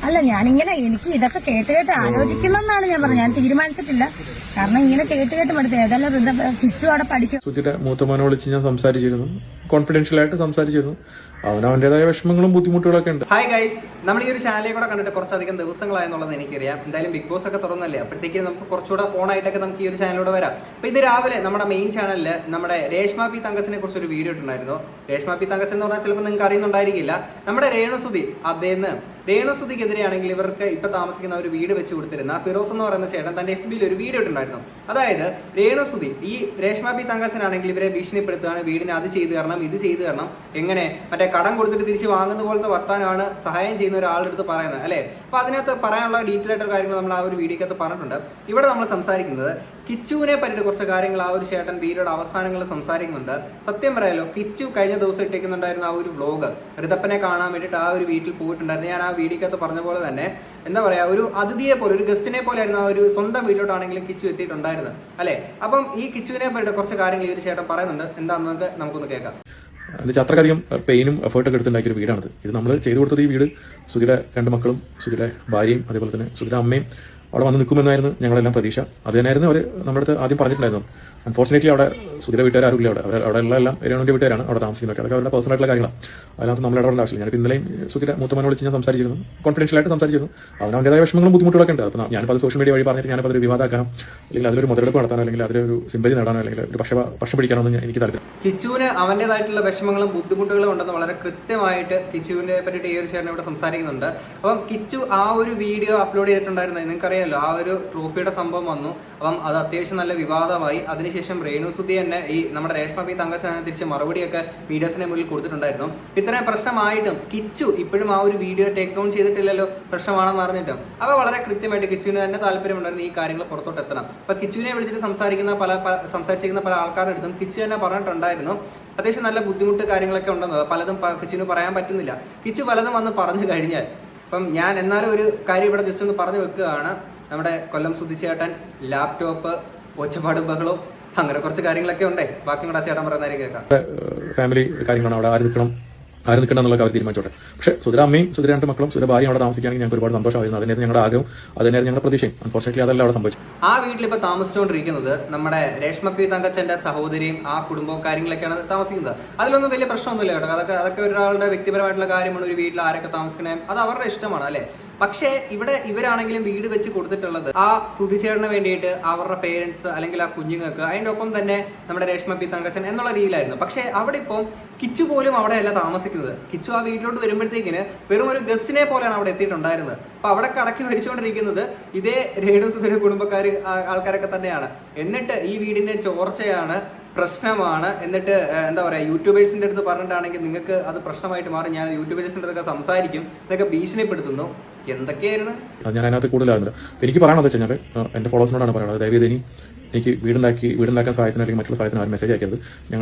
അല്ല, ഞാനിങ്ങനെ എനിക്ക് ഇതൊക്കെ കേട്ട് ആലോചിക്കുന്നെന്നാണ് ഞാൻ പറഞ്ഞത്. ഞാൻ തീരുമാനിച്ചിട്ടില്ല. കാരണം ഇങ്ങനെ കേട്ട് മടുത്ത് ഏതായാലും കിച്ചു അവിടെ പഠിക്കും. സുധിയുടെ മൂത്തമോനെ വിളിച്ച് ഞാൻ സംസാരിച്ചിരുന്നു, കോൺഫിഡൻഷ്യൽ ആയിട്ട് സംസാരിച്ചിരുന്നു. അവനവന്റേതായ വിഷമങ്ങളും ബുദ്ധിമുട്ടുകളൊക്കെ ഉണ്ട്. ഹായ് ഗൈസ്, നമ്മൾ ഈ ഒരു ചാനലിൽ കൂടെ കണ്ടിട്ട് കുറച്ചധികം ദിവസങ്ങളായെന്നുള്ളത് എനിക്കറിയാം. എന്തായാലും ബിഗ് ബോസ് ഒക്കെ തുറന്നല്ലേ, അപ്പോഴത്തേക്ക് നമുക്ക് കുറച്ചുകൂടെ ഓണായിട്ടൊക്കെ നമുക്ക് ഈ ഒരു ചാനലിലൂടെ വരാം. അപ്പോൾ ഇത് രാവിലെ നമ്മുടെ മെയിൻ ചാനലിൽ നമ്മുടെ രേഷ്മ പി തങ്കച്ചനെ കുറിച്ച് ഒരു വീഡിയോ ഇട്ടുണ്ടായിരുന്നു. രേഷ്മ പി തങ്കച്ചൻ എന്ന് പറഞ്ഞാൽ ചിലപ്പോൾ നിങ്ങൾക്ക് അറിയുന്നുണ്ടായിരിക്കില്ല, നമ്മുടെ രേണുസുതി. അദ്ദേഹം രേണുസുതിക്കെതിരെയാണെങ്കിൽ ഇവർക്ക് ഇപ്പൊ താമസിക്കുന്ന ഒരു വീട് വെച്ച് കൊടുത്തിരുന്ന ഫിറോസ് എന്ന് പറയുന്ന ചേട്ടൻ തന്റെ FB-യിൽ ഒരു വീഡിയോ ഇട്ടുണ്ടായിരുന്നു. അതായത് രേണുസുതി ഈ രേഷ്മ പി തങ്കച്ചനാണെങ്കിൽ ഇവരെ ഭീഷണിപ്പെടുത്തുകയാണ്, വീടിന് അത് ചെയ്തു തരണം, ഇത് ചെയ്തു തരണം, എങ്ങനെ മറ്റേ കടം കൊടുത്തിട്ട് തിരിച്ച് വാങ്ങുന്ന പോലത്തെ വർത്താനമാണ് സഹായം ചെയ്യുന്ന ഒരാളുടെ അടുത്ത് പറയുന്നത് അല്ലേ. അപ്പൊ അതിനകത്ത് പറയാനുള്ള ഡീറ്റെയിൽ ആയിട്ട് കാര്യങ്ങൾ നമ്മൾ ആ ഒരു വീഡിയോക്കകത്ത് പറഞ്ഞിട്ടുണ്ട്. ഇവിടെ നമ്മൾ സംസാരിക്കുന്നത് കിച്ചുവിനെ പറ്റിയിട്ട് കുറച്ച് കാര്യങ്ങൾ ആ ഒരു ചേട്ടൻ വീഡിയോയുടെ അവസാനങ്ങളിൽ സംസാരിക്കുന്നുണ്ട്. സത്യം പറയാലോ, കിച്ചു കഴിഞ്ഞ ദിവസം ഇട്ടേക്കുന്നുണ്ടായിരുന്ന ആ ഒരു വ്ലോഗ്, ഋതപ്പനെ കാണാൻ വേണ്ടിയിട്ട് ആ ഒരു വീട്ടിൽ പോയിട്ടുണ്ടായിരുന്നു. ഞാൻ ആ വീഡിയോക്കകത്ത് പറഞ്ഞ പോലെ തന്നെ എന്താ പറയാ, ഒരു അതിഥിയെ പോലെ, ഒരു ഗസ്റ്റിനെ പോലെ ആയിരുന്നു ആ ഒരു സ്വന്തം വീട്ടിലോട്ടാണെങ്കിലും കിച്ചു എത്തിയിട്ടുണ്ടായിരുന്നത് അല്ലേ. അപ്പം ഈ കിച്ചുവിനെ പറ്റിയിട്ട് കുറച്ച് കാര്യങ്ങൾ ഈ ഒരു ചേട്ടൻ പറയുന്നുണ്ട്. എന്താണെന്നൊക്കെ നമുക്കൊന്ന് കേൾക്കാം. എന്നുവെച്ചാൽ അത്രയധികം പെയിനും എഫേർട്ടൊക്കെ എടുത്തുണ്ടാക്കിയ ഒരു വീടാണിത്. ഇത് നമ്മൾ ചെയ്തു കൊടുത്തത് ഈ വീട് സുധിയുടെ 2 മക്കളും സുധിയുടെ ഭാര്യയും അതേപോലെ തന്നെ സുധിയുടെ അമ്മയും അവിടെ വന്ന് നിൽക്കുമെന്നായിരുന്നു ഞങ്ങളെല്ലാം പ്രതീക്ഷ. അത് തന്നെയായിരുന്നു അവർ നമ്മുടെ അടുത്ത് ആദ്യം പറഞ്ഞിട്ടുണ്ടായിരുന്നു. അൺഫോർച്ചുനേറ്റ്ലി അവിടെ സുധിയുടെ വീട്ടുകാർ ആരുമില്ല. അവിടെ ഉള്ള എല്ലാം രേണുവിന്റെ വീട്ടുകാരാണ് അവിടെ താമസിക്കുന്നത്. അതൊക്കെ അവരുടെ പേഴ്സണൽ ആയിട്ടുള്ള കാര്യങ്ങളാണ്. അതിനകത്ത് നമ്മൾ ഇടപെടേണ്ട ആവശ്യമില്ല. ഞാനിപ്പോൾ ഇന്നലെയും സുധിയുടെ മൂത്തമോനെ വിളിച്ച് ഞാൻ സംസാരിച്ചിരുന്നു, കോൺഫിഡൻഷ്യൽ ആയിട്ട് സംസാരിച്ചിരുന്നു. അവനവന്റേതായ വിഷമങ്ങളും ബുദ്ധിമുട്ടുകളൊക്കെ ഉണ്ട്. അപ്പോൾ ഞാനിപ്പോൾ അത് സോഷ്യൽ മീഡിയ വഴി പറഞ്ഞിട്ട് ഞാനിപ്പോൾ അതൊരു വിവാദമാക്കാനോ അല്ലെങ്കിൽ അതിലൊരു മുതലെടുപ്പ് നടത്താനോ അല്ലെങ്കിൽ അതിലൊരു സിമ്പതി നേടാനോ അല്ലെങ്കിൽ ഒരു പക്ഷം പിടിക്കാനോ ഒന്നും എനിക്ക് താല്പര്യം. കിച്ചുവിന് അവന്റേതായിട്ടുള്ള വിഷമങ്ങളും ബുദ്ധിമുട്ടുകളും ഉണ്ടെന്ന് വളരെ കൃത്യമായിട്ട് കിച്ചുവിനെ പറ്റിയിട്ട് ഈ ഒരു ചേട്ടൻ ഇവിടെ സംസാരിക്കുന്നുണ്ട്. അപ്പം കിച്ചു ആ ഒരു വീഡിയോ അപ്ലോഡ് ചെയ്തിട്ടുണ്ടായിരുന്നത് നിങ്ങൾക്കറിയാമല്ലോ, ആ ഒരു ട്രോഫിയുടെ സംഭവം വന്നു. അപ്പം അത് അത്യാവശ്യം നല്ല വിവാദമായി. അതിനുശേഷം രേണുസുതി തന്നെ ഈ നമ്മുടെ രേഷ്മ പി തങ്കച്ചനെ തിരിച്ച് മറുപടിയൊക്കെ മീഡിയസിന് മുന്നിൽ കൊടുത്തിട്ടുണ്ടായിരുന്നു. ഇത്രയും പ്രശ്നമായിട്ടും കിച്ചു ഇപ്പോഴും ആ ഒരു വീഡിയോ ടേക്ക് ഡൗൺ ചെയ്തിട്ടില്ലല്ലോ, പ്രശ്നമാണെന്ന് അറിഞ്ഞിട്ടും. അപ്പോൾ വളരെ കൃത്യമായിട്ട് കിച്ചുവിന് തന്നെ താല്പര്യമുണ്ടായിരുന്നു ഈ കാര്യങ്ങൾ പുറത്തോട്ട് എത്തണം. അപ്പൊ കിച്ചുവിനെ വിളിച്ചിട്ട് സംസാരിച്ചിരിക്കുന്ന പല ആൾക്കാരുടെ അടുത്തും കിച്ചു തന്നെ പറഞ്ഞിട്ടുണ്ടായിരുന്നു അത്യാവശ്യം നല്ല ബുദ്ധിമുട്ട് കാര്യങ്ങളൊക്കെ ഉണ്ടെന്നത്. പലതും കിച്ചുവിന് പറയാൻ പറ്റുന്നില്ല. കിച്ചു പലതും വന്ന് പറഞ്ഞു കഴിഞ്ഞാൽ. അപ്പം ഞാൻ എന്നാലും ഒരു കാര്യം ഇവിടെ ജസ്റ്റ് ഒന്ന് പറഞ്ഞു വെക്കുകയാണ്. നമ്മുടെ കൊല്ലം സുധിച്ചേട്ടൻ ലാപ്ടോപ്പ്, ഒച്ചപ്പാടും ബഹളവും അങ്ങനെ കുറച്ച് കാര്യങ്ങളൊക്കെ ഉണ്ടേ. ബാക്കി കൂടെ ചേട്ടൻ പറയുന്നതായിരിക്കും കേൾക്കാം. ഫാമിലി കാര്യങ്ങളാണ്, അവിടെ ആര് നിൽക്കണം എന്നുള്ളത് അവർ തീരുമാനിച്ചോട്ടെ. പക്ഷേ സുധിയുടെ അമ്മയും സുധിയുടെ 2 മക്കളും സുധിയുടെ ഭാര്യയും അവിടെ താമസിക്കുകയാണെങ്കിൽ ഞങ്ങൾക്ക് ഒരുപാട് സന്തോഷമായിരുന്നു. അതിനായിരുന്നു ഞങ്ങളുടെ ആഗ്രഹം, അതിനായിരുന്നു ഞങ്ങളുടെ പ്രതീക്ഷയും. അൺഫോർച്ചുനേറ്റ്ലി അതല്ല അവിടെ സംഭവിച്ചു. ആ വീട്ടിൽ ഇപ്പോൾ താമസിച്ചുകൊണ്ടിരിക്കുന്നത് നമ്മുടെ രേഷ്മ പി തങ്കച്ചന്റെ സഹോദരിയും ആ കുടുംബവും കാര്യങ്ങളൊക്കെയാണ് താമസിക്കുന്നത്. അതിലൊന്നും വലിയ പ്രശ്നമൊന്നുമില്ല കേട്ടോ. അതൊക്കെ ഒരാളുടെ വ്യക്തിപരമായിട്ടുള്ള കാര്യമാണ്. ഒരു വീട്ടിൽ ആരൊക്കെ താമസിക്കണേ അത് അവരുടെ ഇഷ്ടമാണ് അല്ലേ. പക്ഷേ ഇവിടെ ഇവരാണെങ്കിലും വീട് വെച്ച് കൊടുത്തിട്ടുള്ളത് ആ സുധിച്ചേട്ടന് വേണ്ടിയിട്ട് അവരുടെ പേരൻസ് അല്ലെങ്കിൽ ആ കുഞ്ഞുങ്ങൾക്ക്, അതിൻ്റെ ഒപ്പം തന്നെ നമ്മുടെ രേഷ്മ പി തങ്കച്ചൻ എന്നുള്ള രീതിയിലായിരുന്നു. പക്ഷേ അവിടെ ഇപ്പം കിച്ചു പോലും അവിടെയല്ല താമസിക്കുന്നത്. കിച്ചു ആ വീട്ടിലോട്ട് വരുമ്പോഴത്തേക്കിന് വെറും ഒരു ഗസ്റ്റിനെ പോലെയാണ് അവിടെ എത്തിയിട്ടുണ്ടായിരുന്നത്. അപ്പൊ അവിടെ കടക്കി ഭരിച്ചുകൊണ്ടിരിക്കുന്നത് ഇതേ രേണുസുധിയുടെ കുടുംബക്കാർ ആൾക്കാരൊക്കെ തന്നെയാണ്. എന്നിട്ട് ഈ വീടിന്റെ ചോർച്ചയാണ്, പ്രശ്നമാണ്. എന്നിട്ട് എന്താ പറയുക, യൂട്യൂബേഴ്സിന്റെ അടുത്ത് പറഞ്ഞിട്ടാണെങ്കിൽ നിങ്ങൾക്ക് അത് പ്രശ്നമായിട്ട് മാറി, ഞാൻ യൂട്യൂബേഴ്സിന്റെ അടുത്തൊക്കെ സംസാരിക്കും എന്നൊക്കെ ഭീഷണിപ്പെടുത്തുന്നു. എന്തൊക്കെയായിരുന്നു ഞാൻ അതിനകത്ത് കൂടുതലാകുന്നത്. എനിക്ക് പറയാനുള്ളത് വെച്ച് കഴിഞ്ഞാൽ എന്റെ ഫോളോവേഴ്സിനോടാണ് പറയുന്നത്, ദയവേത് എനിക്ക് വീടുണ്ടാക്കാൻ സഹായത്തിന് അല്ലെങ്കിൽ മറ്റുള്ള സഹായത്തിന് ആരും മെസ്സേജ് അയക്കരുത്.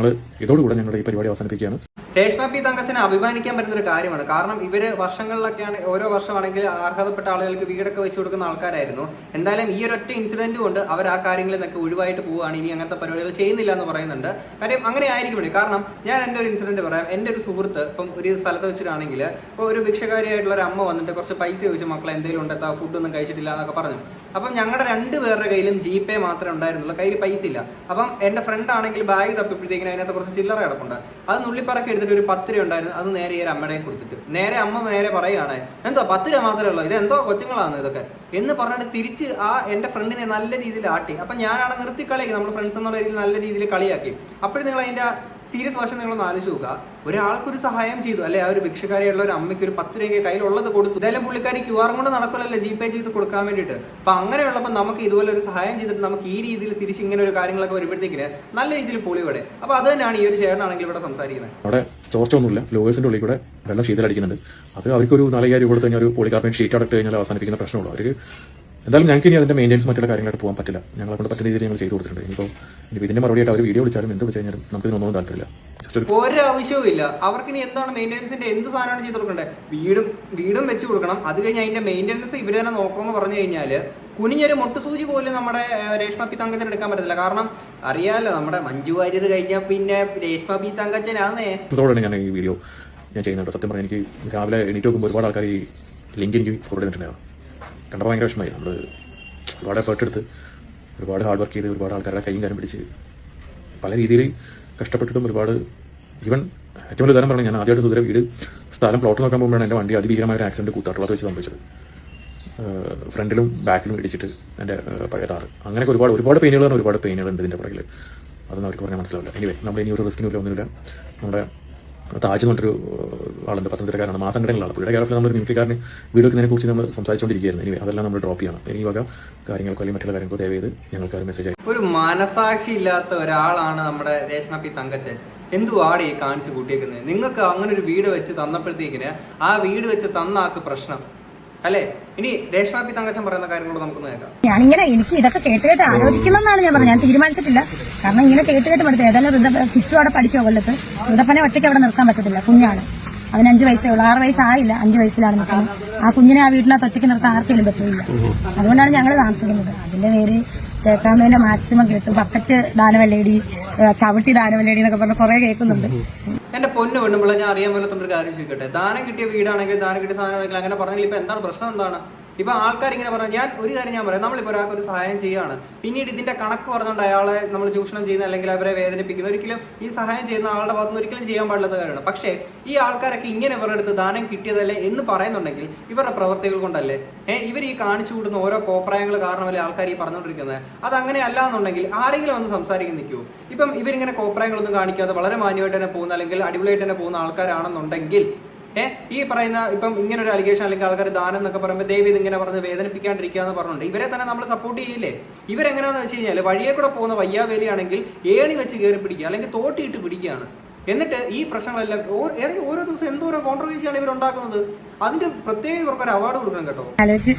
ഇതോടുകൂടെ ഞങ്ങളുടെ ഈ പരിപാടി അവസാനിപ്പിക്കുകയാണ്. രേഷ്മ പി തങ്കച്ചനെ അഭിമാനിക്കാൻ പറ്റുന്ന ഒരു കാര്യമാണ്. കാരണം ഇവര് വർഷങ്ങളിലൊക്കെയാണ്, ഓരോ വർഷമാണെങ്കിൽ അർഹതപ്പെട്ട ആളുകൾക്ക് വീടൊക്കെ വെച്ച് കൊടുക്കുന്ന ആൾക്കാരായിരുന്നു. എന്തായാലും ഈ ഒരൊറ്റ ഇൻസിഡന്റ് കൊണ്ട് അവർ ആ കാര്യങ്ങളിൽ നിന്നൊക്കെ ഒഴിവായിട്ട് പോവുകയാണ്. ഇനി അങ്ങനത്തെ പരിപാടികൾ ചെയ്യുന്നില്ല എന്ന് പറയുന്നുണ്ട്. കാര്യം അങ്ങനെ ആയിരിക്കും. കാരണം ഞാൻ എൻ്റെ ഒരു ഇൻസിഡന്റ് പറയാം. എൻ്റെ ഒരു സുഹൃത്ത് ഇപ്പം ഒരു സ്ഥലത്ത് വെച്ചിട്ടാണെങ്കിൽ ഇപ്പോൾ ഒരു ഭിക്ഷകാരിയായിട്ടുള്ള ഒരു അമ്മ വന്നിട്ട് കുറച്ച് പൈസ ചോദിച്ചു, മക്കളെ എന്തെങ്കിലും ഉണ്ടെത്താ, ഫുഡൊന്നും കഴിച്ചിട്ടില്ല എന്നൊക്കെ പറഞ്ഞു. അപ്പം ഞങ്ങളുടെ 2 പേരുടെ കയ്യിലും GPay മാത്രമേ ഉണ്ടായിരുന്നുള്ളൂ, കയ്യിൽ പൈസ ഇല്ല. അപ്പം എൻ്റെ ഫ്രണ്ട് ആണെങ്കിൽ ബാഗ് തപ്പിപ്പോഴത്തേക്കിന് അതിനകത്ത് കുറച്ച് ചില്ലറ കിടപ്പുണ്ട്. അത് നുള്ളിപ്പറക്കി എടുത്തിട്ട് ഒരു 10 രൂപ ഉണ്ടായിരുന്നു. അത് നേരെ ഈ ഒരു അമ്മയുടെ കൊടുത്തിട്ട് അമ്മ നേരെ പറയുകയാണ്, എന്തോ 10 രൂപ മാത്രമേ ഉള്ളൂ, ഇത് എന്തോ കൊച്ചുങ്ങളാണ് ഇതൊക്കെ എന്ന് പറഞ്ഞിട്ട് തിരിച്ച് ആ എൻ്റെ ഫ്രണ്ടിനെ നല്ല രീതിയിൽ ആട്ടി. അപ്പം ഞാനാണ് നിർത്തി കളിയാക്കി, നമ്മൾ ഫ്രണ്ട്സ് എന്നുള്ള രീതിയിൽ നല്ല രീതിയിൽ കളിയാക്കി. അപ്പോഴും നിങ്ങൾ അതിൻ്റെ സീരിയസ് വശം നിങ്ങളൊന്ന് ആലോചിച്ച് നോക്കുക. ഒരാൾക്കൊരു സഹായം ചെയ്തു അല്ലെ, ആ ഒരു ഭിക്ഷക്കാരിയുള്ള ഒരു അമ്മയ്ക്ക് ഒരു 10 രൂപ കയ്യിലുള്ളത് കൊടുത്തു. ഇതെല്ലാം പുള്ളിക്കാരി QR കൊണ്ട് നടക്കില്ലല്ലോ GPay ചെയ്ത് കൊടുക്കാൻ വേണ്ടിയിട്ട്. അപ്പൊ അങ്ങനെയുള്ളപ്പോൾ നമുക്ക് ഇതുപോലെ ഒരു സഹായം ചെയ്തിട്ട് നമുക്ക് ഈ രീതിയിൽ തിരിച്ച് ഇങ്ങനെ ഒരു കാര്യങ്ങളൊക്കെ വരുമ്പോഴത്തേക്കിന് നല്ല രീതിയിൽ പൊളിവിടെ. അപ്പൊ അത് തന്നെയാണ് ഈ ഒരു ചേട്ടനാണെങ്കിൽ ഇവിടെ സംസാരിക്കുന്നത്. അവിടെ ചോർച്ച ഒന്നുമില്ല, ലോവേഴ്സിന്റെ ഉള്ളിൽ കൂടെ വെള്ളം ശീതലടിക്കുന്നുണ്ട്. അത് അവർക്കൊരു 4000 കൊടുത്തു കഴിഞ്ഞാൽ ഒരു പോളികാർബണേറ്റ് ഷീറ്റ് അടക്കം കഴിഞ്ഞാൽ അവസാനിപ്പിക്കുന്ന പ്രശ്നമുള്ളൂ. അവർക്ക് എന്തായാലും ഞങ്ങൾക്ക് ഇനി അതിന്റെ മെയിൻ്റെനൻസ് മറ്റുള്ള കാര്യങ്ങളായിട്ട് പോകാൻ പറ്റില്ല. ഞങ്ങളെ കൊണ്ട് പറ്റുന്ന രീതിയിൽ ഞങ്ങൾ ചെയ്തു കൊടുത്തിട്ടുണ്ട്. ഇനിയിപ്പോൾ ഇതിന്റെ മറുപടിയായിട്ട് അവർ വീഡിയോ വിളിച്ചാലും എന്ത് വിളിച്ചു കഴിഞ്ഞാലും നമുക്ക് ഇതിനൊന്നും താല്പര്യമില്ല. ഒരു ആവശ്യവും ഇല്ല. അവർക്ക് ഇനി എന്താണ് മെയിൻ്റെനൻസിന്റെ എന്ത് സാധനമാണ് ചെയ്ത് കൊടുക്കേണ്ടത്? വീടും വെച്ച് കൊടുക്കണം. അത് കഴിഞ്ഞ് അതിന്റെ മെയിൻ്റെനൻസ് ഇവർ തന്നെ നോക്കണമെന്ന് പറഞ്ഞു കഴിഞ്ഞാൽ കുനിഞ്ഞൊരു മൊട്ടുസൂചി പോലും നമ്മുടെ രേഷ്മ പി തങ്കച്ചൻ എടുക്കാൻ പറ്റത്തില്ല. കാരണം അറിയാമല്ലോ, നമ്മുടെ മഞ്ജു വാര്യർ കഴിഞ്ഞാൽ പിന്നെ രേഷ്മ പി തങ്കച്ചനാന്നേ. അതോടെയാണ് ഞാൻ ഈ വീഡിയോ ചെയ്യുന്നുണ്ട്. സത്യം പറഞ്ഞാൽ എനിക്ക് രാവിലെ എണീറ്റ് നോക്കുമ്പോൾ ഒരുപാട് ആൾക്കാർ ഈ ലിങ്ക് എനിക്ക് ഫോർവേഡ് ചെയ്തിട്ടുണ്ടായിരുന്നു. കണ്ടപ്പോൾ ഭയങ്കര വിഷമമായി. നമ്മൾ ഒരുപാട് എഫേർട്ട് എടുത്ത് ഒരുപാട് ഹാർഡ് വർക്ക് ചെയ്ത് ഒരുപാട് ആൾക്കാരുടെ കൈയും കാര്യം പിടിച്ച് പല രീതിയിൽ കഷ്ടപ്പെട്ടിട്ടും ഒരുപാട് ഈവൻ ഏറ്റവും വലിയ ഉദാഹരണം പറഞ്ഞാൽ ഞാൻ ആദ്യമായിട്ട് സുധീര വീട് സ്ഥലം പ്ലോട്ട് നോക്കാൻ പോകുമ്പോഴാണ് എൻ്റെ വണ്ടി അതിഭീകരമായ ഒരു ആക്സിഡന്റ് കൂത്താട്ടുള്ളത് വെച്ച് സംഭവിച്ചത്. ഫ്രണ്ടിലും ബാക്കിലും ഇടിച്ചിട്ട് എൻ്റെ പഴയ താറ്. അങ്ങനെയൊക്കെ ഒരുപാട് പെയിനുകളാണ്, ഒരുപാട് പെയിനുകളുണ്ട് ഇതിൻ്റെ പുറകിൽ. അതൊന്നും അവർക്ക് പറഞ്ഞാൽ മനസ്സിലാവില്ല. എനിവേ നമ്മൾ ഇനി ഒരു റിസ്കിനും ഒന്നുമില്ല. നമ്മുടെ താജ് എന്ന് പറഞ്ഞൊരു ആളുണ്ട്, പത്തനംതിട്ടക്കാരാണ്, മാസംഘടനകളാണ്. പുള്ളിയുടെ കേരളത്തിൽ നമ്മൾ മിമിക്രിക്കാരന് വീഡിയോ വെക്കുന്നതിനെ കുറിച്ച് നമ്മൾ സംസാരിച്ചുകൊണ്ടിരിക്കുകയായിരുന്നു. ഇനി അതെല്ലാം നമ്മൾ ഡ്രോപ്പ് ചെയ്യണം. ഇനി വക കാര്യങ്ങൾക്കോ അല്ലെങ്കിൽ മറ്റുള്ള കാര്യങ്ങൾക്കോ ദയവ് ചെയ്ത് ഞങ്ങൾക്ക് ഒരു മെസ്സേജ് ആയി. ഒരു മനസാക്ഷി ഇല്ലാത്ത ഒരാളാണ് നമ്മുടെ രേഷ്മ പി തങ്കച്ചൻ. എന്തുവാടെ ഈ കാണിച്ചു കൂട്ടിയേക്കുന്നത്? നിങ്ങൾക്ക് അങ്ങനെ ഒരു വീട് വെച്ച് തന്നപ്പോഴത്തേക്കിന് ആ വീട് വെച്ച് തന്നാക്ക് പ്രശ്നം അല്ലേ? ഇനി രേഷ്മ പി തങ്കച്ചൻ പറയുന്ന കാര്യങ്ങളോട് നമുക്കൊന്ന് കേൾക്കാം. ഞാനിങ്ങനെ എനിക്ക് ഇതൊക്കെ കേട്ട് ആലോചിക്കുമെന്നാണ് ഞാൻ പറഞ്ഞത്. ഞാൻ തീരുമാനിച്ചിട്ടില്ല. കാരണം ഇങ്ങനെ കേട്ട് മടുത്ത് ഏതായാലും കിച്ചു അവിടെ പഠിക്കുമോ കൊല്ലത്ത്. ഋതപ്പനെ ഒറ്റയ്ക്ക് അവിടെ നിർത്താൻ പറ്റത്തില്ല. കുഞ്ഞാണ്, അതിന് 5 വയസ്സേ ഉള്ളൂ. 6 വയസ്സായില്ല, 5 വയസ്സിലാണ് നിൽക്കുന്നത്. ആ കുഞ്ഞിനെ ആ വീട്ടിനകത്ത് ഒറ്റയ്ക്ക് നിർത്താൻ ആർക്കെങ്കിലും പറ്റില്ല. അതുകൊണ്ടാണ് ഞങ്ങൾ താമസിക്കുന്നത്. അതിന്റെ പേര് കേൾക്കാവുന്നതിന്റെ മാക്സിമം കേട്ടു. പപ്പറ്റ് ദാനവല്ലേടി, ചവിട്ടി ദാനവല്ലേടി എന്നൊക്കെ പറഞ്ഞ് കുറെ കേൾക്കുന്നുണ്ട്. എന്റെ പൊന്നു പെണ്ണുമ്പോൾ ഞാൻ അറിയാൻ പോലത്തൊരു കാര്യം ചോദിക്കട്ടെ. ദാനം കിട്ടിയ വീടാണെങ്കിൽ ദാനം കിട്ടിയ സാധനമാണെങ്കിൽ അങ്ങനെ പറഞ്ഞെങ്കിൽ ഇപ്പൊ എന്താണ് പ്രശ്നം? എന്താണ് ഇപ്പൊ ആൾക്കാർ ഇങ്ങനെ പറഞ്ഞാൽ? ഞാൻ ഒരു കാര്യം ഞാൻ പറയാം, നമ്മളിപ്പോൾ ഒരാൾക്ക് ഒരു സഹായം ചെയ്യുകയാണ്, പിന്നീട് ഇതിന്റെ കണക്ക് പറഞ്ഞുകൊണ്ട് അയാളെ നമ്മൾ ചൂഷണം ചെയ്യുന്ന അല്ലെങ്കിൽ അവരെ വേദനിപ്പിക്കുന്ന ഒരിക്കലും ഈ സഹായം ചെയ്യുന്ന ആളുടെ ഭാഗത്തുനിന്ന് ഒരിക്കലും ചെയ്യാൻ പാടില്ലാത്ത കാര്യമാണ്. പക്ഷേ ഈ ആൾക്കാരൊക്കെ ഇങ്ങനെ ഇവരുടെ അടുത്ത് ദാനം കിട്ടിയതല്ലേ എന്ന് പറയുന്നുണ്ടെങ്കിൽ ഇവരുടെ പ്രവർത്തികൾ കൊണ്ടല്ലേ ഇവർ ഈ കാണിച്ചു കൂടുന്ന ഓരോ കോപ്രായങ്ങൾ കാരണമല്ലേ ആൾക്കാർ ഈ പറഞ്ഞുകൊണ്ടിരിക്കുന്നത്? അത് അങ്ങനെ അല്ല എന്നുണ്ടെങ്കിൽ ആരെങ്കിലും വന്ന് സംസാരിക്കാൻ നിൽക്കുമോ? ഇപ്പം ഇവരിങ്ങനെ കോപ്രായങ്ങളൊന്നും കാണിക്കാതെ വളരെ മാന്യമായിട്ട് തന്നെ പോകുന്ന അല്ലെങ്കിൽ അടിപൊളിയായിട്ട് തന്നെ പോകുന്ന ആൾക്കാരാണെന്നുണ്ടെങ്കിൽ ഈ പറയുന്ന ഇപ്പം ഇങ്ങനെ ഒരു അലിഗേഷൻ അല്ലെങ്കിൽ ആൾക്കാർ ദാനം എന്നൊക്കെ പറയുമ്പോൾ ദയവ് ഇത് ഇങ്ങനെ പറഞ്ഞ് വേദനിപ്പിക്കാണ്ടിരിക്കുക എന്ന് പറഞ്ഞിട്ടുണ്ട്. ഇവരെ തന്നെ നമ്മൾ സപ്പോർട്ട് ചെയ്യില്ലേ? ഇവരെങ്ങനെയാണെന്ന് വെച്ച് കഴിഞ്ഞാൽ വഴിയെ കൂടെ പോകുന്ന വയ്യാവേലിയാണെങ്കിൽ ഏണി വെച്ച് കയറി പിടിക്കുക അല്ലെങ്കിൽ തോട്ടിയിട്ട് പിടിക്കുകയാണ്. എന്നിട്ട് ഈ പ്രശ്നങ്ങളെല്ലാം ഓരോ ദിവസം എന്തോരോ കോൺട്രവേഴ്സിയാണ് ഇവരുണ്ടാക്കുന്നത്. അതിന്റെ പ്രത്യേകം ഇവർക്കൊരു അവാർഡ് കൊടുക്കണം കേട്ടോ. ആലോചിച്ച്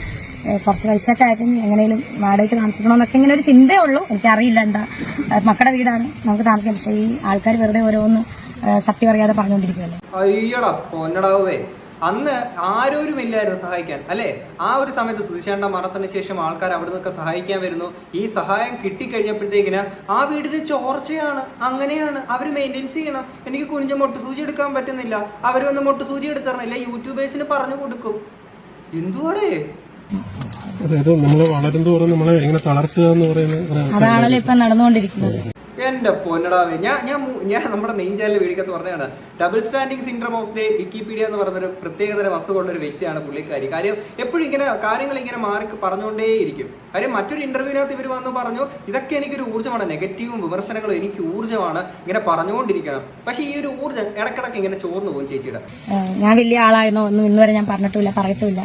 കുറച്ച് പൈസയൊക്കെ ആയിട്ട് എങ്ങനെയും വാടകയ്ക്ക് താമസിക്കണമെന്നൊക്കെ ഇങ്ങനെ ഒരു ചിന്തയേ ഉള്ളൂ. എനിക്കറിയില്ല എന്താ, മക്കളുടെ വീടാണ്, നമുക്ക് താമസിക്കാം. പക്ഷേ ഈ ആൾക്കാർ വെറുതെ ഓരോന്ന് സത്യം അറിയാതെ പറഞ്ഞുകൊണ്ടിരിക്കുകയല്ലേ. അയ്യടാ പൊന്നടാവേ, അന്ന് ആരോരും ഇല്ലായിരുന്നു സഹായിക്കാൻ അല്ലേ? ആ ഒരു സമയത്ത് സുധിച്ചേണ്ട മരണത്തിന് ശേഷം ആൾക്കാർ അവിടെ നിന്നൊക്കെ സഹായിക്കാൻ വരുന്നു. ഈ സഹായം കിട്ടിക്കഴിഞ്ഞപ്പോഴത്തേക്കിന് ആ വീടിന് ചോർച്ചയാണ്, അങ്ങനെയാണ്, അവർ മെയിൻ്റെനൻസ് ചെയ്യണം. എനിക്ക് കുഞ്ഞ് മൊട്ടുസൂചി എടുക്കാൻ പറ്റുന്നില്ല, അവർ വന്ന് മൊട്ടുസൂചി എടുത്തറിഞ്ഞില്ല, യൂട്യൂബേഴ്സിന് പറഞ്ഞു കൊടുക്കും. എന്തുവാടേ? അതായത് നമ്മൾ വളരുന്തോറും നമ്മളെ എങ്ങനെ തളർത്തുക എന്ന് പറയുന്നത് അതാണല്ലോ ഇപ്പൊ നടന്നുകൊണ്ടിരിക്കുന്നത്. എന്റെ പൊന്നടാവേ, ഞാൻ നമ്മുടെ മെയിൻ ചാനൽ വീടിക്കത്ത് പറഞ്ഞതാണ്, double standing syndrome of the Wikipedia എന്ന് പറയുന്നൊരു പ്രത്യേകതരം അസുഖമുള്ള ഒരു വ്യക്തിയാണ് പുള്ളിക്കാരി. കാര്യം എപ്പോഴും ഇങ്ങനെ കാര്യങ്ങൾ ഇങ്ങനെ മാർക്ക് പറഞ്ഞുകൊണ്ടേയിരിക്കും. കാര്യം മറ്റൊരു ഇന്റർവ്യൂവിനകത്ത് ഇവർ വന്ന് പറഞ്ഞു, ഇതൊക്കെ എനിക്കൊരു ഊർജ്ജമാണ്, നെഗറ്റീവും വിമർശനങ്ങളും എനിക്ക് ഊർജ്ജമാണ്, ഇങ്ങനെ പറഞ്ഞുകൊണ്ടിരിക്കണം. പക്ഷേ ഈ ഒരു ഊർജ്ജം ഇടക്കിടക്ക് ഇങ്ങനെ ചോർന്നു പോകും ചേച്ചിയുടെ. ഞാൻ വലിയ ആളായിരുന്നോ ഒന്നും ഇന്നുവരെ ഞാൻ പറഞ്ഞിട്ടില്ല, പറയത്തുമില്ല.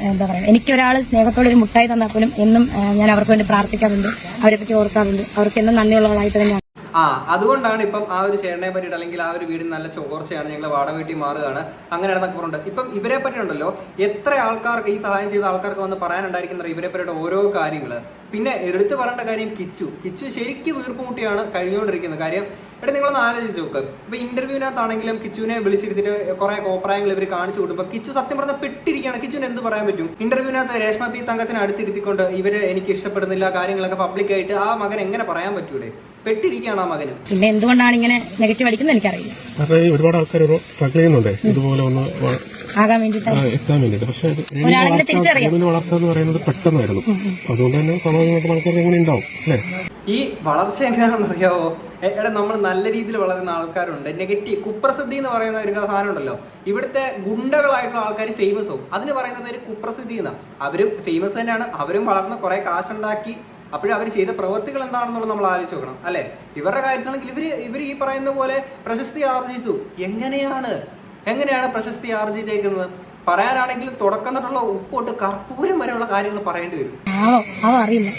എന്താ പറയുക, എനിക്കൊരാൾ സ്നേഹത്തോടെ ഒരു മുട്ടായി തന്നാൽ പോലും എന്നും ഞാൻ അവർക്ക് വേണ്ടി പ്രാർത്ഥിക്കാറുണ്ട്, അവരെ പറ്റി ഓർക്കാറുണ്ട്. അവർക്ക് എന്നും നന്ദിയുള്ളവളായിട്ട് തന്നെയാണ്. അതുകൊണ്ടാണ് ഇപ്പം ആ ഒരു ചേട്ടനെ പറ്റിയിട്ട് അല്ലെങ്കിൽ ആ ഒരു വീടിന് നല്ല ചോർച്ചയാണ്, ഞങ്ങൾ വാടക വീട്ടിൽ മാറുകയാണ്, അങ്ങനെയാണെന്നൊക്കെ പറഞ്ഞിട്ട് ഇപ്പം ഇവരെ പറ്റിയുണ്ടല്ലോ എത്ര ആൾക്കാർക്ക് ഈ സഹായം ചെയ്ത ആൾക്കാർക്ക് വന്ന് പറയാനുണ്ടായിരിക്കുന്ന ഇവരെ പറ്റിയിട്ട് ഓരോ കാര്യങ്ങൾ. പിന്നെ എടുത്തു പറയേണ്ട കാര്യം കിച്ചു ശരിക്കും വീർപ്പുമുട്ടിയാണ് കഴിഞ്ഞുകൊണ്ടിരിക്കുന്നത്. കാര്യം നിങ്ങളൊന്ന് ആലോചിച്ച് നോക്ക്. ഇപ്പൊ ഇന്റർവ്യൂവിനകത്താണെങ്കിലും കിച്ചുവിനെ വിളിച്ചിരുത്തിട്ട് കുറെ കോപ്രായങ്ങൾ ഇവർ കാണിച്ചു കൊടുക്കുമ്പോൾ കിച്ചു സത്യം പറഞ്ഞാൽ പെട്ടിരിക്കുകയാണ്. കിച്ചുവിന് എന്ത് പറയാൻ പറ്റും? ഇന്റർവ്യൂവിനകത്ത് രേഷ്മ പി തങ്കച്ചനെ അടുത്തിരുത്തിക്കൊണ്ട് ഇവര് എനിക്ക് ഇഷ്ടപ്പെടുന്നില്ല കാര്യങ്ങളൊക്കെ പബ്ലിക്കായിട്ട് ആ മകൻ എങ്ങനെ പറയാൻ പറ്റൂലേ? പെട്ടിരിക്കുകയാണ് ആ മകന്. പിന്നെ എന്തുകൊണ്ടാണ് ഇങ്ങനെ നെഗറ്റീവ് അടിക്കുന്നത് എനിക്കറിയില്ല. ഒരുപാട് ആൾക്കാർ സ്ട്രഗിൾ ചെയ്യുന്നുണ്ട് ഇതുപോലെ ഒന്ന് ആകാൻ വേണ്ടിട്ട് എത്താൻ വേണ്ടിട്ട്. പക്ഷേ വളർച്ച എന്ന് പറയുന്നത് പെട്ടെന്നായിരുന്നു. അതുകൊണ്ട് തന്നെ സ്വാഭാവികമായിട്ട് ആൾക്കാർ എങ്ങനെ ഉണ്ടാവും അല്ലേ? ഈ വളർച്ച എങ്ങനെയാണെന്ന് അറിയാവോ? നമ്മൾ നല്ല രീതിയിൽ വളരുന്ന ആൾക്കാരുണ്ട്. നെഗറ്റീവ് കുപ്രസിദ്ധി എന്ന് പറയുന്ന ഒരു സാധനം ഉണ്ടല്ലോ. ഇവിടുത്തെ ഗുണ്ടകളായിട്ടുള്ള ആൾക്കാർ ഫേമസ് ആവും. അതിന് പറയുന്ന പേര് കുപ്രസിദ്ധി എന്നാണ്. അവരും ഫേമസ് തന്നെയാണ്, അവരും വളർന്ന് കുറെ കാശുണ്ടാക്കി. അപ്പോഴും അവർ ചെയ്ത പ്രവൃത്തികൾ എന്താണെന്നുള്ളത് നമ്മൾ ആലോചിച്ച് നോക്കണം അല്ലെ? ഇവരുടെ കാര്യത്തിലാണെങ്കിൽ ഇവർ ഈ പറയുന്ന പോലെ പ്രശസ്തി ആർജിച്ചു. എങ്ങനെയാണ് പ്രശസ്തി ആർജിച്ചേക്കുന്നത്? പറയാനാണെങ്കിൽ തുടക്കം തൊട്ടുള്ള ഉപ്പൊട്ട് കർപ്പൂരം വരെയുള്ള കാര്യങ്ങൾ പറയേണ്ടി വരും. അറിയില്ല,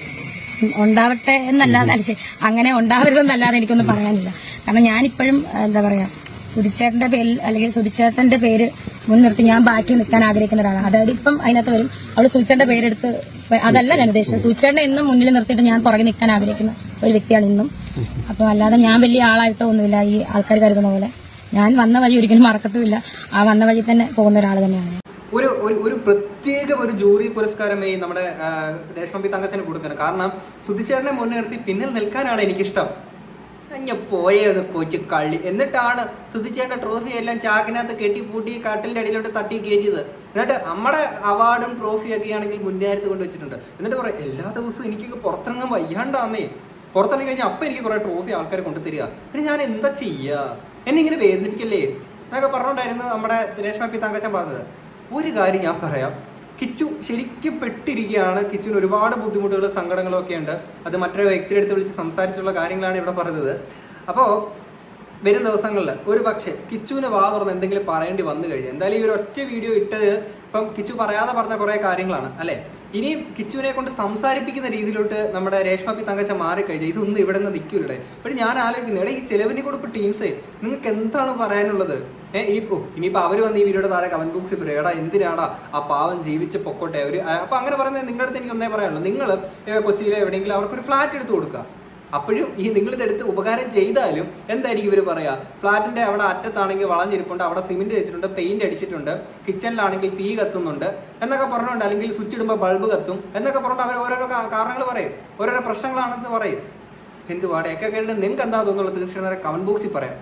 ഉണ്ടാവട്ടെ എന്നല്ലാതെ അങ്ങനെ ഉണ്ടാവരുതെന്നല്ലാതെ എനിക്കൊന്നും പറയാനില്ല. കാരണം ഞാനിപ്പോഴും എന്താ പറയാ, സുധിച്ചേട്ടന്റെ പേരിൽ അല്ലെങ്കിൽ സുധിച്ചേട്ടന്റെ പേര് മുൻനിർത്തി ഞാൻ ബാക്കി നിൽക്കാൻ ആഗ്രഹിക്കുന്ന ഒരാളാണ്. അതായത് ഇപ്പം അതിനകത്ത് വരും അവള് സുധിച്ചേട്ടന്റെ പേരെടുത്ത്, അതല്ല ഞാൻ ഉദ്ദേശിച്ചത്. സുധിച്ചേട്ടനെ എന്നും മുന്നിൽ നിർത്തിയിട്ട് ഞാൻ പുറകെ നിൽക്കാൻ ആഗ്രഹിക്കുന്ന ഒരു വ്യക്തിയാണ് ഇന്നും. അപ്പൊ അല്ലാതെ ഞാൻ വലിയ ആളായിട്ടോ ഒന്നുമില്ല. ഈ ആൾക്കാർ കരുതുന്ന പോലെ ഞാൻ വന്ന വഴി ഒരിക്കലും മറക്കത്തുമില്ല. ആ വന്ന വഴി തന്നെ പോകുന്ന ഒരാൾ തന്നെയാണ്. ഒരു പ്രത്യേക ഒരു ജൂറി പുരസ്കാരമേ നമ്മുടെ രേഷ്മ പി തങ്കച്ചന് കൊടുക്കണം. കാരണം സുധിച്ചേട്ടനെ മുൻനിർത്തി പിന്നിൽ നിൽക്കാനാണ് എനിക്കിഷ്ടം. ഞാൻ പോയത് കൊച്ചു കള്ളി. എന്നിട്ടാണ് സുധിച്ചേണ്ട ട്രോഫി എല്ലാം ചാക്കിനകത്ത് കെട്ടിപ്പൂട്ടി കട്ടിലിന്റെ അടിയിലോട്ട് തട്ടി കയറ്റിയത്. എന്നിട്ട് നമ്മുടെ അവാർഡും ട്രോഫിയൊക്കെ ആണെങ്കിൽ മുന്നേരത്ത് കൊണ്ട് വെച്ചിട്ടുണ്ട്. എന്നിട്ട് പറയാം എല്ലാ ദിവസവും എനിക്കൊക്കെ പുറത്തിറങ്ങാൻ വയ്യാണ്ടാന്നേ, പുറത്തിറങ്ങി കഴിഞ്ഞാൽ അപ്പം എനിക്ക് കുറേ ട്രോഫി ആൾക്കാരെ കൊണ്ട് തരിക. പിന്നെ ഞാൻ എന്താ ചെയ്യുക, എന്നെ ഇങ്ങനെ വേദനിപ്പിക്കല്ലേ എന്നൊക്കെ പറഞ്ഞുകൊണ്ടായിരുന്നു നമ്മുടെ രേഷ്മ പി തങ്കച്ചൻ പറഞ്ഞത്. ഒരു കാര്യം ഞാൻ പറയാം, കിച്ചു ശരിക്കും പെട്ടിരിക്കുകയാണ്. കിച്ചുവിന് ഒരുപാട് ബുദ്ധിമുട്ടുകളും സങ്കടങ്ങളും ഒക്കെ ഉണ്ട്. അത് മറ്റൊരു വ്യക്തിയുടെ അടുത്ത് വിളിച്ച് സംസാരിച്ചുള്ള കാര്യങ്ങളാണ് ഇവിടെ പറഞ്ഞത്. അപ്പോൾ വരും ദിവസങ്ങളിൽ ഒരു പക്ഷേ കിച്ചുവിന് വാ തുറന്ന് എന്തെങ്കിലും പറയേണ്ടി വന്നു കഴിഞ്ഞാൽ, എന്തായാലും ഈ ഒരു ഒറ്റ വീഡിയോ ഇട്ടത് ഇപ്പം കിച്ചു പറയാതെ പറഞ്ഞ കുറേ കാര്യങ്ങളാണ് അല്ലേ. ഇനിയും കിച്ചുവിനെ കൊണ്ട് സംസാരിപ്പിക്കുന്ന രീതിയിലോട്ട് നമ്മുടെ രേഷ്മ പി തങ്കച്ച മാറിക്കഴിഞ്ഞാൽ ഇതൊന്നും ഇവിടെ നിന്ന് നിൽക്കൂലേ. അപ്പോൾ ഞാൻ ആലോചിക്കുന്നത്, ഇവിടെ ഈ ചെലവിനെ കൊടുപ്പ് ടീംസേ നിങ്ങൾക്ക് എന്താണ് പറയാനുള്ളത്? ഇനിയിപ്പോൾ അവർ വന്ന് ഈ വീഡിയോയുടെ താഴെ കമന്റ് ബോക്സിൽ പറയും, എടാ എന്തിനാടാ ആ പാവം ജീവിച്ച് പൊക്കോട്ടെ ഒരു. അപ്പോൾ അങ്ങനെ പറയുന്നത് നിങ്ങളുടെ അടുത്ത് എനിക്ക് ഒന്നേ പറയാനുള്ളൂ, നിങ്ങൾ കൊച്ചിയിലെ എവിടെയെങ്കിലും അവർക്കൊരു ഫ്ലാറ്റ് എടുത്ത് കൊടുക്കുക. അപ്പോഴും ഈ നിങ്ങളിതെടുത്ത് ഉപകാരം ചെയ്താലും എന്തായിരിക്കും ഇവർ പറയുക? ഫ്ലാറ്റിന്റെ അവിടെ അറ്റത്താണെങ്കിൽ വളഞ്ഞിരിപ്പുണ്ട്, അവിടെ സിമെന്റ് വെച്ചിട്ടുണ്ട്, പെയിന്റ് അടിച്ചിട്ടുണ്ട്, കിച്ചണിലാണെങ്കിൽ തീ കത്തുന്നുണ്ട് എന്നൊക്കെ പറഞ്ഞുകൊണ്ട്, അല്ലെങ്കിൽ സ്വിച്ച് ഇടുമ്പോൾ ബൾബ് കത്തും എന്നൊക്കെ പറഞ്ഞിട്ട് അവർ ഓരോരോ കാരണങ്ങൾ പറയും, ഓരോരോ പ്രശ്നങ്ങളാണെന്ന് പറയും. എന്തുവാടൊക്കെ കേട്ടിട്ട് നിങ്ങൾക്ക് എന്താ തോന്നുന്നുള്ളത് തീർച്ചയായും കമന്റ് ബോക്സിൽ പറയാം.